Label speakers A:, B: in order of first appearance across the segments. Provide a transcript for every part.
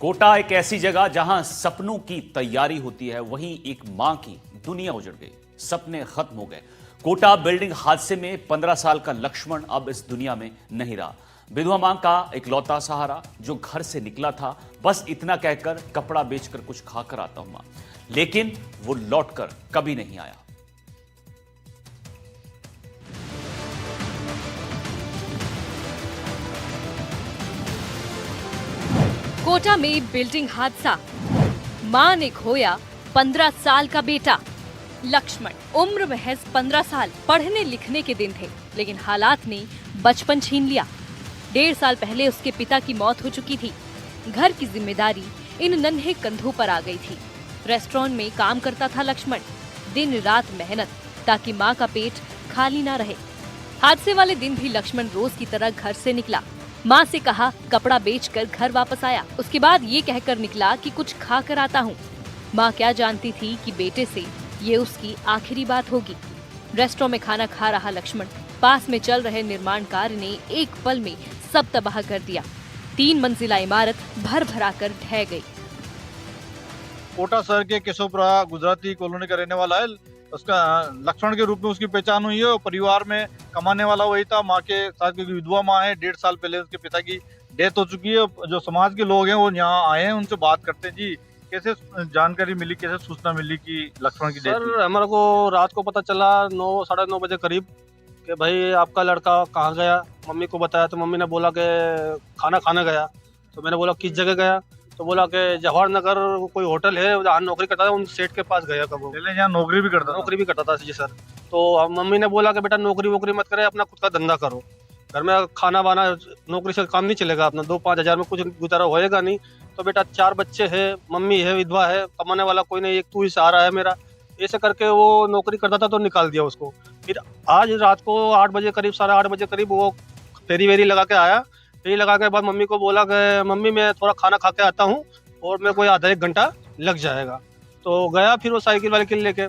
A: कोटा एक ऐसी जगह जहां सपनों की तैयारी होती है, वहीं एक मां की दुनिया उजड़ गई, सपने खत्म हो गए। कोटा बिल्डिंग हादसे में 15 साल का लक्ष्मण अब इस दुनिया में नहीं रहा। विधवा मां का इकलौता सहारा जो घर से निकला था, बस इतना कहकर कपड़ा बेचकर कुछ खाकर आता हूं मां, लेकिन वो लौटकर कभी नहीं आया।
B: कोटा में बिल्डिंग हादसा, मां ने खोया 15 साल का बेटा लक्ष्मण। उम्र महज 15 साल, पढ़ने लिखने के दिन थे, लेकिन हालात ने बचपन छीन लिया। 1.5 साल पहले उसके पिता की मौत हो चुकी थी। घर की जिम्मेदारी इन नन्हे कंधों पर आ गई थी। रेस्टोरेंट में काम करता था लक्ष्मण, दिन रात मेहनत ताकि मां का पेट खाली ना रहे। हादसे वाले दिन भी लक्ष्मण रोज की तरह घर से निकला, माँ से कहा, कपड़ा बेचकर घर वापस आया। उसके बाद ये कहकर निकला कि कुछ खा कर आता हूँ। माँ क्या जानती थी कि बेटे से ये उसकी आखिरी बात होगी। रेस्टोरेंट में खाना खा रहा लक्ष्मण, पास में चल रहे निर्माण कार्य ने एक पल में सब तबाह कर दिया। 3 मंजिला इमारत भर भरा कर ढह गई।
C: कोटा शहर के केशवपुरा गुजराती कॉलोनी का रहने वाला है। उसका लक्ष्मण के रूप में उसकी पहचान हुई है और परिवार में कमाने वाला वही था। माँ के साथ, क्योंकि विधवा माँ है, 1.5 साल पहले उसके पिता की डेथ हो चुकी है। जो समाज के लोग हैं वो यहाँ आए हैं, उनसे बात करते हैं। जी, कैसे जानकारी मिली, कैसे सूचना मिली कि लक्ष्मण की डेथ?
D: सर, हमारे को रात को पता चला 9 साढ़े 9 बजे करीब कि भाई आपका लड़का कहाँ गया। मम्मी को बताया तो मम्मी ने बोला कि खाना खाने गया। तो मैंने बोला किस जगह गया, तो बोला कि जवाहर नगर कोई होटल है, जहाँ नौकरी करता था, उन सेठ के पास गया। कब
C: पहले यहाँ नौकरी भी करता
D: था जी सर। तो मम्मी ने बोला कि बेटा नौकरी वोकरी मत करे, अपना खुद का धंधा करो, घर में खाना बाना, नौकरी से काम नहीं चलेगा, अपना 2-5 हजार में कुछ गुजारा होएगा नहीं। तो बेटा 4 बच्चे हैं, मम्मी है, विधवा है, कमाने वाला कोई नहीं, एक तू ही सहारा है मेरा। ऐसे करके वो नौकरी करता था तो निकाल दिया उसको। फिर आज रात को 8 बजे करीब, 8:30 बजे करीब वो फेरी वेरी लगा के आया। फेरी लगा के बाद मम्मी को बोला कि मम्मी मैं थोड़ा खाना खा के आता हूँ और मेरे को आधा 1 घंटा लग जाएगा। तो गया फिर वो साइकिल वाले के लेके।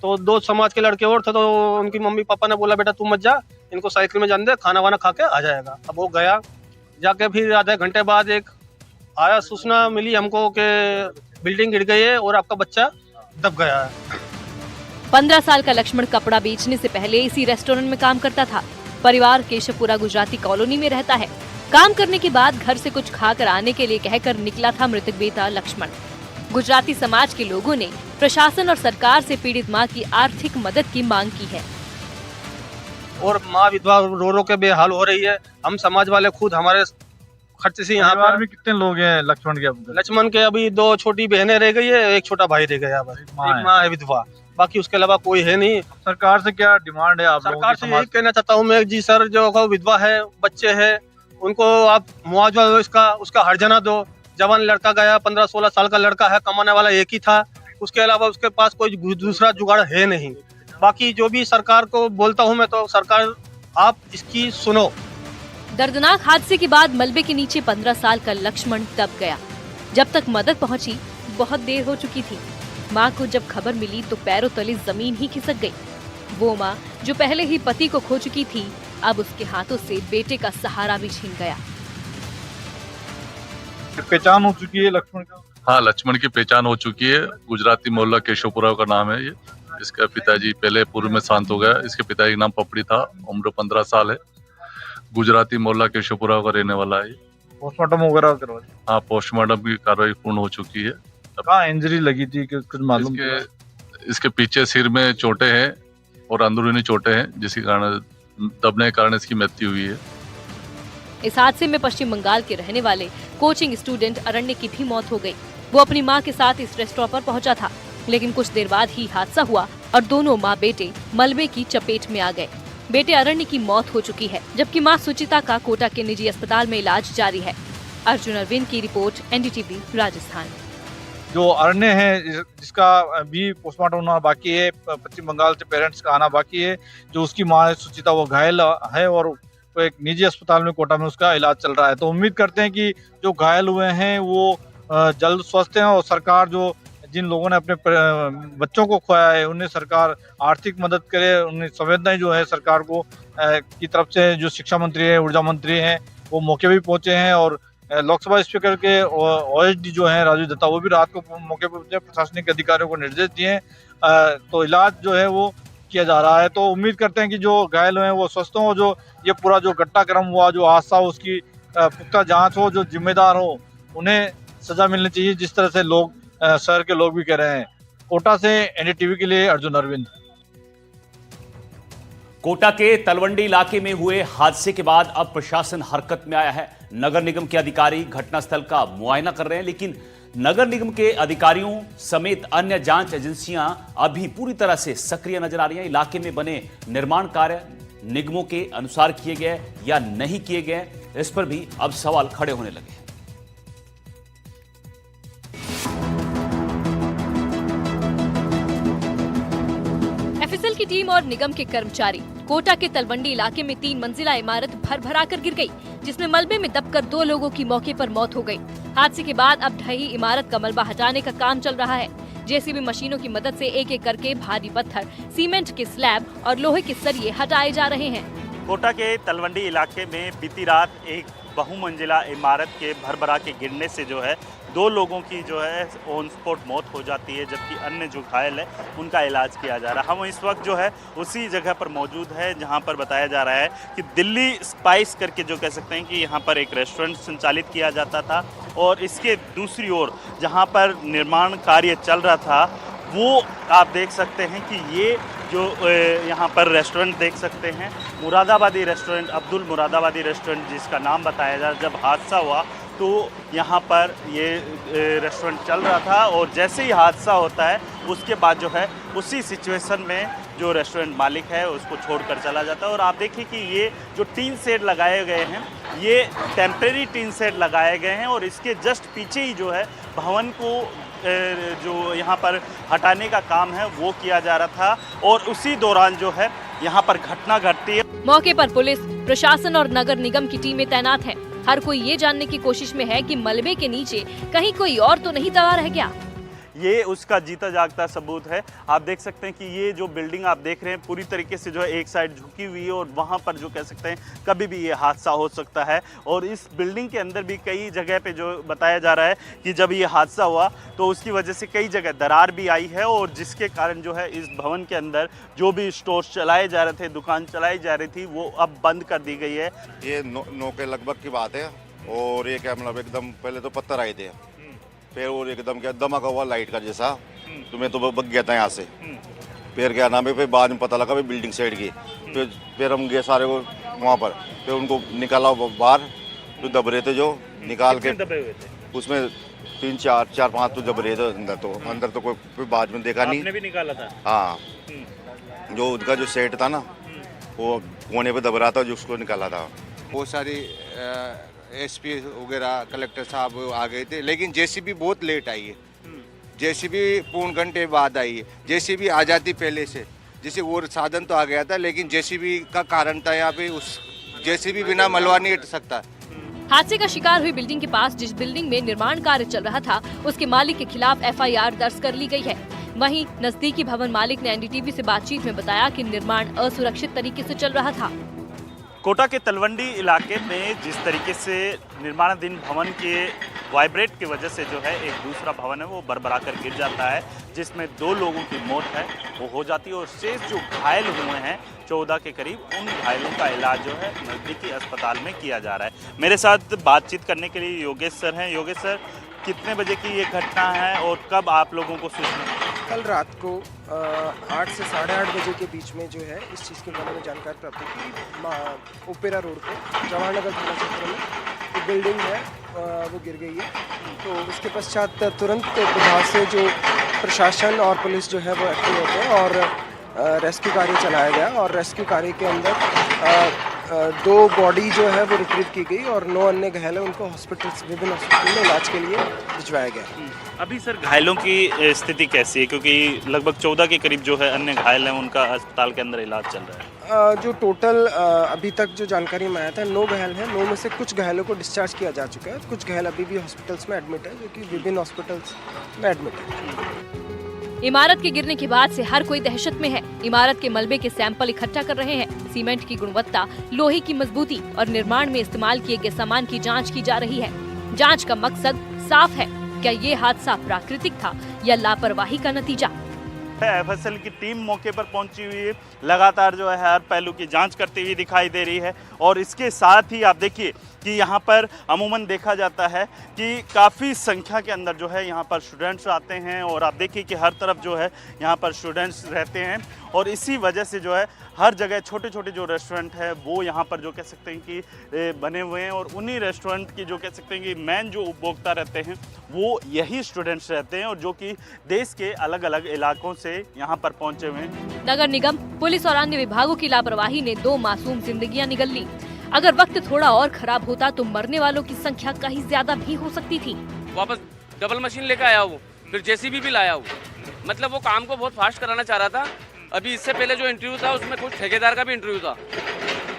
D: तो 2 समाज के लड़के और थे, तो उनकी मम्मी पापा ने बोला बेटा तू मत जा, इनको साइकिल में जाने दे, खाना वाना खा के आ जाएगा। अब वो गया, जाके फिर आधे घंटे बाद एक आया, सूचना मिली हमको कि बिल्डिंग गिर गई है और आपका बच्चा दब गया है।
B: 15 साल का लक्ष्मण कपड़ा बेचने से पहले इसी रेस्टोरेंट में काम करता था। परिवार केशवपुरा गुजराती कॉलोनी में रहता है। काम करने के बाद घर से कुछ खाकर आने के लिए कहकर निकला था मृतक बेटा लक्ष्मण। गुजराती समाज के लोगों ने प्रशासन और सरकार से पीड़ित मां की आर्थिक मदद की मांग की है।
D: और माँ विधवा रो रो के बेहाल हो रही है। हम समाज वाले खुद हमारे खर्चे से यहाँ पर।
C: में कितने लोग हैं
D: लक्ष्मण के अभी 2 छोटी बहनें रह गई है, 1 छोटा भाई रह गया, एक माँ है विधवा, बाकी उसके अलावा कोई है नहीं।
C: सरकार से क्या डिमांड है आप लोगों की?
D: सरकार से यही कहना चाहता हूँ मैं जी सर, जो विधवा है, बच्चे हैं, उनको आप मुआवजा दो, उसका हर्जाना दो। जवान लड़का गया, 15-16 साल का लड़का है, कमाने वाला एक ही था, उसके अलावा उसके पास कोई दूसरा जुगाड़ है नहीं। बाकी जो भी सरकार को बोलता हूँ मैं, तो सरकार आप इसकी सुनो।
B: दर्दनाक हादसे के बाद मलबे के नीचे 15 साल का लक्ष्मण दब गया। जब तक मदद पहुंची बहुत देर हो चुकी थी। माँ को जब खबर मिली तो पैरों तले जमीन ही खिसक गई। वो माँ जो पहले ही पति को खो चुकी थी, अब उसके हाथों से बेटे का सहारा भी छीन गया।
C: पहचान हो चुकी है लक्ष्मण का?
E: हाँ, लक्ष्मण की पहचान हो चुकी है। गुजराती मोहल्ला केशवपुरा का नाम है ये। इसका पिताजी पहले पूर्व में शांत हो गया। इसके पिताजी का नाम पपड़ी था, उम्र 15 साल है। गुजराती मोहल्ला केशवपुरा का रहने वाला है।
C: पोस्टमार्टम वगैरह करवा? हाँ,
E: पोस्टमार्टम की कार्रवाई पूर्ण हो चुकी है।
C: कहाँ इंजरी लगी थी, कुछ मालूम?
E: इसके पीछे सिर में चोटें हैं और अंदरूनी चोटें हैं, जिसके कारण दबने के कारण इसकी मृत्यु हुई है।
B: इस हादसे में पश्चिम बंगाल के रहने वाले कोचिंग स्टूडेंट अरण्य की भी मौत हो गई। वो अपनी मां के साथ इस रेस्टोरेंट पर पहुंचा था, लेकिन कुछ देर बाद ही हादसा हुआ और दोनों मां बेटे मलबे की चपेट में आ गए। बेटे अरण्य की मौत हो चुकी है, जबकि मां सुचिता का कोटा के निजी अस्पताल में इलाज जारी है। अर्जुन अरविंद की रिपोर्ट, NDTV राजस्थान।
C: जो अरण्य है, जिसका भी पोस्टमार्टम होना बाकी है, पश्चिम बंगाल से पेरेंट्स का आना बाकी है। जो उसकी माँ है सुचिता, वो घायल है और वो एक निजी अस्पताल में कोटा में उसका इलाज चल रहा है। तो उम्मीद करते हैं कि जो घायल हुए हैं वो जल्द स्वस्थ हैं और सरकार, जो जिन लोगों ने अपने बच्चों को खोया है, उन्हें सरकार आर्थिक मदद करे। उन्हें संवेदनाएं जो है सरकार को की तरफ से, जो शिक्षा मंत्री है, ऊर्जा मंत्री हैं, वो मौके भी पहुंचे हैं और लोकसभा स्पीकर के OSD जो हैं राजू दत्ता, वो भी रात को मौके पर प्रशासनिक अधिकारियों को निर्देश दिए हैं। तो इलाज जो है वो किया जा रहा है। तो उम्मीद करते हैं कि जो घायल हुए हैं वो स्वस्थ हों, जो ये पूरा जो घटनाक्रम हुआ, जो हादसा हो, उसकी पुख्ता जांच हो, जो जिम्मेदार हो उन्हें सजा मिलनी चाहिए, जिस तरह से लोग शहर के लोग भी कह रहे हैं। कोटा से NDTV के लिए अर्जुन अरविंद।
A: कोटा के तलवंडी इलाके में हुए हादसे के बाद अब प्रशासन हरकत में आया है। नगर निगम के अधिकारी घटनास्थल का मुआयना कर रहे हैं, लेकिन नगर निगम के अधिकारियों समेत अन्य जांच एजेंसियां अभी पूरी तरह से सक्रिय नजर आ रही हैं। इलाके में बने निर्माण कार्य निगमों के अनुसार किए गए या नहीं किए गए, इस पर भी अब सवाल खड़े होने लगे हैं।
B: FSL की टीम और निगम के कर्मचारी कोटा के तलवंडी इलाके में 3 मंजिला इमारत भर कर गिर गई, जिसमें मलबे में दबकर 2 लोगों की मौके पर मौत हो गई। हादसे के बाद अब ढही इमारत का मलबा हटाने का काम चल रहा है। JCB मशीनों की मदद से एक एक करके भारी पत्थर, सीमेंट के स्लैब और लोहे के सरिये हटाए जा रहे हैं।
F: कोटा के तलवंडी इलाके में बीती रात एक बहुमंजिला इमारत के भरभरा के गिरने से जो है 2 लोगों की जो है ऑन स्पॉट मौत हो जाती है, जबकि अन्य जो घायल है उनका इलाज किया जा रहा है। हम इस वक्त जो है उसी जगह पर मौजूद है जहां पर बताया जा रहा है कि दिल्ली स्पाइस करके जो कह सकते हैं कि यहां पर एक रेस्टोरेंट संचालित किया जाता था, और इसके दूसरी ओर जहां पर निर्माण कार्य चल रहा था वो आप देख सकते हैं कि ये जो यहाँ पर रेस्टोरेंट देख सकते हैं, मुरादाबादी रेस्टोरेंट, अब्दुल मुरादाबादी रेस्टोरेंट जिसका नाम बताया जा रहा है। जब हादसा हुआ तो यहाँ पर ये रेस्टोरेंट चल रहा था, और जैसे ही हादसा होता है उसके बाद जो है उसी सिचुएशन में जो रेस्टोरेंट मालिक है उसको छोड़कर चला जाता है। और आप देखिए कि ये जो टीन शेड लगाए गए हैं ये टेम्परेरी टीन शेड लगाए गए हैं, और इसके जस्ट पीछे ही जो है भवन को जो यहाँ पर हटाने का काम है वो किया जा रहा था, और उसी दौरान जो है यहाँ पर घटना घटती है।
B: मौके पर पुलिस, प्रशासन और नगर निगम की टीमें तैनात हैं। हर कोई ये जानने की कोशिश में है कि मलबे के नीचे कहीं कोई और तो नहीं दबा रह गया।
F: ये उसका जीता जागता सबूत है। आप देख सकते हैं कि ये जो बिल्डिंग आप देख रहे हैं पूरी तरीके से जो है एक साइड झुकी हुई है, और वहाँ पर जो कह सकते हैं कभी भी ये हादसा हो सकता है। और इस बिल्डिंग के अंदर भी कई जगह पे जो बताया जा रहा है कि जब ये हादसा हुआ तो उसकी वजह से कई जगह दरार भी आई है, और जिसके कारण जो है इस भवन के अंदर जो भी स्टोर्स चलाए जा रहे थे, दुकान चलाई जा रही थी, वो अब बंद कर दी गई है।
G: ये 9 के लगभग की बात है, और ये क्या मतलब एकदम पहले तो पत्थर आए थे, फिर और एकदम क्या धमाका हुआ लाइट का जैसा, तो मैं तो बग गया था यहाँ से। फिर क्या नाम है, फिर बाद में पता लगा भाई बिल्डिंग साइड की। फिर हम गए सारे को वहाँ पर, फिर उनको निकाला बाहर, जो दब रहे थे जो निकाल के
F: दबे हुए थे
G: उसमें 3 4 5 तो दब रहे थे अंदर तो कोई बाद में देखा नहीं।
F: आपने भी निकाला था?
G: हाँ, जो उनका जो सेट था ना वो कोने पे दब रहा था, जो उसको निकाला था।
H: बहुत सारी SP वगैरह कलेक्टर साहब आ गए थे, लेकिन JCB बहुत लेट आई है। JCB पौन घंटे बाद आई है। JCB आ जाती पहले से, जैसे वो साधन तो आ गया था, लेकिन JCB का कारण था यहाँ पे, उस JCB बिना मलबा नहीं हट सकता।
B: हादसे का शिकार हुई बिल्डिंग के पास जिस बिल्डिंग में निर्माण कार्य चल रहा था उसके मालिक के खिलाफ FIR दर्ज कर ली गई है। वहीं नजदीकी भवन मालिक ने NDTV से बातचीत में बताया कि निर्माण असुरक्षित तरीके से चल रहा था।
F: कोटा के तलवंडी इलाके में जिस तरीके से निर्माणाधीन भवन के वाइब्रेट की वजह से जो है एक दूसरा भवन है वो बरबरा कर गिर जाता है, जिसमें 2 लोगों की मौत है वो हो जाती है, और शेष जो घायल हुए हैं 14 के करीब, उन घायलों का इलाज जो है नज़दीकी अस्पताल में किया जा रहा है। मेरे साथ बातचीत करने के लिए योगेश सर हैं। योगेश सर, कितने बजे की ये घटना है और कब आप लोगों को सूचना?
I: कल रात को 8 से 8:30 बजे के बीच में जो है इस चीज़ के बारे में जानकारी प्राप्त हुई कि ओपेरा रोड पे जवाहर नगर थाना क्षेत्र में एक बिल्डिंग है वो गिर गई है। तो उसके पश्चात तुरंत प्रभाव से जो प्रशासन और पुलिस जो है वो एक्टिव होते हैं, और रेस्क्यू कार्य चलाया गया, और रेस्क्यू कार्य के अंदर 2 बॉडी जो है वो रिट्रीव की गई, और 9 अन्य घायल हैं उनको विभिन्न हॉस्पिटल में इलाज के लिए भिजवाया गया।
F: अभी सर घायलों की स्थिति कैसी है, क्योंकि लगभग 14 के करीब जो है अन्य घायल हैं, उनका अस्पताल के अंदर इलाज चल रहा है?
I: जो टोटल अभी तक जो जानकारी में आया था 9 घायल हैं। 9 में से कुछ घायलों को डिस्चार्ज किया जा चुका है, कुछ घायल अभी भी हॉस्पिटल्स में एडमिट है, जो कि विभिन्न हॉस्पिटल्स में एडमिट है।
B: इमारत के गिरने के बाद से हर कोई दहशत में है। इमारत के मलबे के सैंपल इकट्ठा कर रहे हैं। सीमेंट की गुणवत्ता, लोहे की मजबूती और निर्माण में इस्तेमाल किए गए सामान की जांच की जा रही है। जांच का मकसद साफ है, क्या ये हादसा प्राकृतिक था या लापरवाही का नतीजा?
F: एफएसएल की टीम मौके पर पहुंची हुई है, लगातार जो है हर पहलू की जांच करती हुई दिखाई दे रही है। और इसके साथ ही आप देखिए कि यहाँ पर अमूमन देखा जाता है कि काफ़ी संख्या के अंदर जो है यहाँ पर स्टूडेंट्स आते हैं और आप देखिए कि हर तरफ जो है यहाँ पर स्टूडेंट्स रहते हैं और इसी वजह से जो है हर जगह छोटे छोटे जो रेस्टोरेंट है वो यहाँ पर जो कह सकते हैं कि बने हुए हैं और उन्हीं रेस्टोरेंट की जो कह सकते हैं कि मेन जो उपभोक्ता रहते हैं वो यही स्टूडेंट्स रहते हैं और जो कि देश के अलग अलग इलाकों से यहाँ पर पहुँचे हुए हैं।
B: नगर निगम, पुलिस और अन्य विभागों की लापरवाही ने 2 मासूम जिंदगियां निगल ली। अगर वक्त थोड़ा और खराब होता तो मरने वालों की संख्या कहीं ज्यादा भी हो सकती थी।
J: वापस डबल मशीन लेकर आया वो, फिर जेसीबी भी लाया वो, मतलब वो काम को बहुत फास्ट कराना चाह रहा था। अभी इससे पहले जो इंटरव्यू था उसमें कुछ ठेकेदार का भी इंटरव्यू था,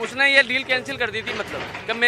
J: उसने ये डील कैंसिल कर दी थी, मतलब कि मैं